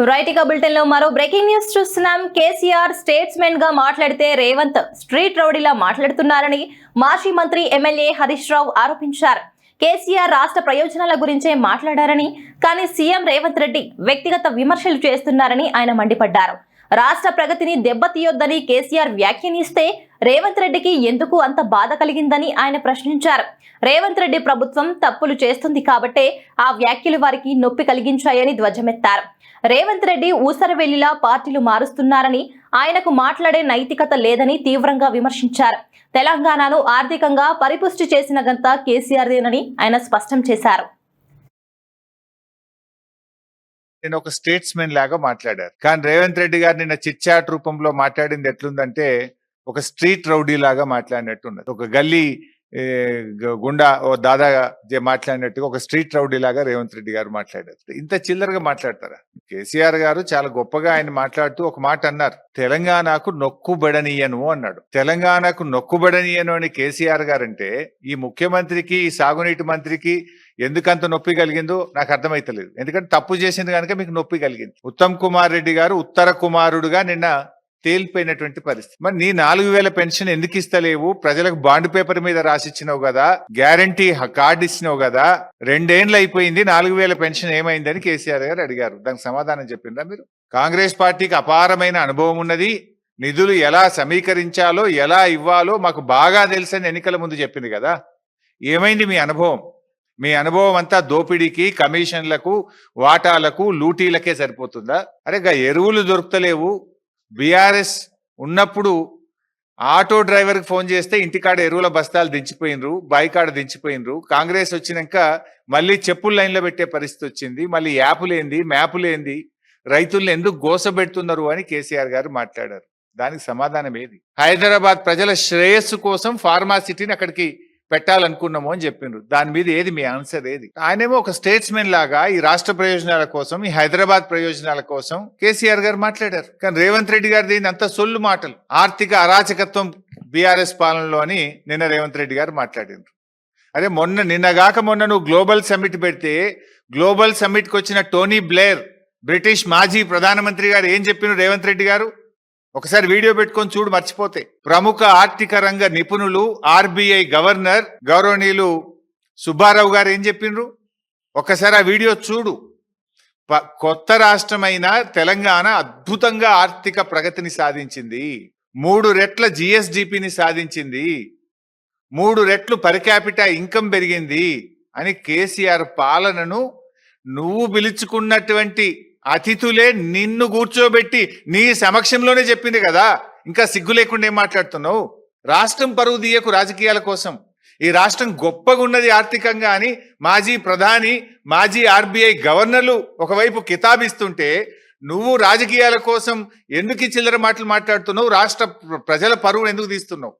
Right ఇక bulletin లో మరో బ్రేకింగ్ న్యూస్ చూస్తున్నాం. కేసీఆర్ స్టేట్స్మెన్ గా మాట్లాడితే రేవంత్ స్ట్రీట్ రౌడీలా మాట్లాడుతున్నారని మాజీ మంత్రి ఎమ్మెల్యే హరీష్ రావు ఆరోపించారు. కేసీఆర్ రాష్ట్ర ప్రయోజనాల గురించే మాట్లాడారని, కానీ సీఎం రేవంత్ రెడ్డి వ్యక్తిగత విమర్శలు చేస్తున్నారని ఆయన మండిపడ్డారు. రాష్ట్ర ప్రగతిని దెబ్బతీయొద్దని కేసీఆర్ వ్యాఖ్యానిస్తే రేవంత్ రెడ్డికి ఎందుకు అంత బాధ కలిగిందని ఆయన ప్రశ్నించారు. రేవంత్ రెడ్డి ప్రభుత్వం తప్పులు చేస్తుంది కాబట్టే ఆ వ్యాఖ్యలు వారికి నొప్పి కలిగించాయని ధ్వజమెత్తారు. రేవంత్ రెడ్డి ఊసరవెల్లిలా పార్టీలు మారుస్తున్నారని, ఆయనకు మాట్లాడే నైతికత లేదని తీవ్రంగా విమర్శించారు. తెలంగాణను ఆర్థికంగా పరిపుష్టి చేసిన ఘనత కేసీఆర్దేనని ఆయన స్పష్టం చేశారు. నేను ఒక స్టేట్స్మెన్ లాగా మాట్లాడారు, కానీ రేవంత్ రెడ్డి గారు నిన్న చిట్ చాట్ రూపంలో మాట్లాడింది ఎట్లుందంటే ఒక స్ట్రీట్ రౌడీ లాగా మాట్లాడినట్టున్నది. ఒక గల్లీ గుండా ఓ దాదా మాట్లాడినట్టుగా ఒక స్ట్రీట్ రౌడీ లాగా రేవంత్ రెడ్డి గారు మాట్లాడారు. ఇంత చిల్లరగా మాట్లాడతారా? కేసీఆర్ గారు చాలా గొప్పగా ఆయన మాట్లాడుతూ ఒక మాట అన్నారు, తెలంగాణకు నొక్కుబడనీయను అన్నాడు. తెలంగాణకు నొక్కుబడనీయను అని కేసీఆర్ గారు అంటే ఈ ముఖ్యమంత్రికి, ఈ సాగునీటి మంత్రికి ఎందుకంత నొప్పి కలిగిందో నాకు అర్థమైతలేదు. ఎందుకంటే తప్పు చేసింది కనుక మీకు నొప్పి కలిగింది. ఉత్తమ్ కుమార్ రెడ్డి గారు ఉత్తర కుమారుడుగా నిన్న తేలిపోయినటువంటి పరిస్థితి. మరి నీ 4000 పెన్షన్ ఎందుకు ఇస్తలేవు? ప్రజలకు బాండ్ పేపర్ మీద రాసిచ్చినావు కదా, గ్యారంటీ కార్డు ఇచ్చినావు కదా, 2 ఏళ్ళు అయిపోయింది, 4000 పెన్షన్ ఏమైందని కేసీఆర్ గారు అడిగారు. దానికి సమాధానం చెప్పిందా మీరు? కాంగ్రెస్ పార్టీకి అపారమైన అనుభవం ఉన్నది, నిధులు ఎలా సమీకరించాలో ఎలా ఇవ్వాలో మాకు బాగా తెలుసని ఎన్నికల ముందు చెప్పింది కదా. ఏమైంది మీ అనుభవం? మీ అనుభవం అంతా దోపిడీకి, కమిషన్లకు, వాటాలకు, లూటీలకే సరిపోతుందా? అరే ఎరువులు దొరుకుతలేవు. బీఆర్ఎస్ ఉన్నప్పుడు ఆటో డ్రైవర్కి ఫోన్ చేస్తే ఇంటికాడ ఎరువుల బస్తాలు దించిపోయినరు, బాయికాడ దించిపోయినరు. కాంగ్రెస్ వచ్చినాక మళ్ళీ చెప్పులు లైన్లో పెట్టే పరిస్థితి వచ్చింది. మళ్ళీ యాపులేంది, మ్యాపులేంది, రైతులను ఎందుకు గోసబెడుతున్నారు అని కేసీఆర్ గారు మాట్లాడారు. దానికి సమాధానం ఏది? హైదరాబాద్ ప్రజల శ్రేయస్సు కోసం ఫార్మాసిటీని అక్కడికి పెట్టాలనుకున్నాము అని చెప్పిండ్రు. దాని మీద ఏది మీ ఆన్సర్ ఏది? ఆయనేమో ఒక స్టేట్స్మెన్ లాగా ఈ రాష్ట్ర ప్రయోజనాల కోసం, ఈ హైదరాబాద్ ప్రయోజనాల కోసం కేసీఆర్ గారు మాట్లాడారు. కానీ రేవంత్ రెడ్డి గారు దీన్ని అంతా సొల్లు మాటలు, ఆర్థిక అరాచకత్వం బీఆర్ఎస్ పాలనలో అని నిన్న రేవంత్ రెడ్డి గారు మాట్లాడినారు. అరే నిన్నగాక మొన్న నువ్వు గ్లోబల్ సమ్మిట్ పెడితే గ్లోబల్ సమ్మిట్కి వచ్చిన టోనీ బ్లేర్, బ్రిటిష్ మాజీ ప్రధానమంత్రి గారు ఏం చెప్పినారు రేవంత్ రెడ్డి గారు? ఒకసారి వీడియో పెట్టుకొని చూడు, మర్చిపోతే. ప్రముఖ ఆర్థిక రంగ నిపుణులు, ఆర్బీఐ గవర్నర్ గౌరవనీయులు సుబ్బారావు గారు ఏం చెప్పిండ్రు? ఒకసారి ఆ వీడియో చూడు. కొత్త రాష్ట్రమైన తెలంగాణ అద్భుతంగా ఆర్థిక ప్రగతిని సాధించింది, 3 రెట్ల జిఎస్డిపిని సాధించింది, 3 రెట్లు పర్ క్యాపిటా ఇన్కమ్ పెరిగింది అని కేసీఆర్ పాలనను నువ్వు పిలుచుకున్నటువంటి అతిథులే నిన్ను కూర్చోబెట్టి నీ సమక్షంలోనే చెప్పింది కదా. ఇంకా సిగ్గు లేకుండా ఏం మాట్లాడుతున్నావు? రాష్ట్రం పరువు తీయకు రాజకీయాల కోసం. ఈ రాష్ట్రం గొప్పగా ఉన్నది ఆర్థికంగా అని మాజీ ప్రధాని, మాజీ ఆర్బీఐ గవర్నర్లు ఒకవైపు కితాబిస్తుంటే నువ్వు రాజకీయాల కోసం ఎందుకు చిల్లర మాటలు మాట్లాడుతున్నావు? రాష్ట్ర ప్రజల పరువును ఎందుకు తీస్తున్నావు?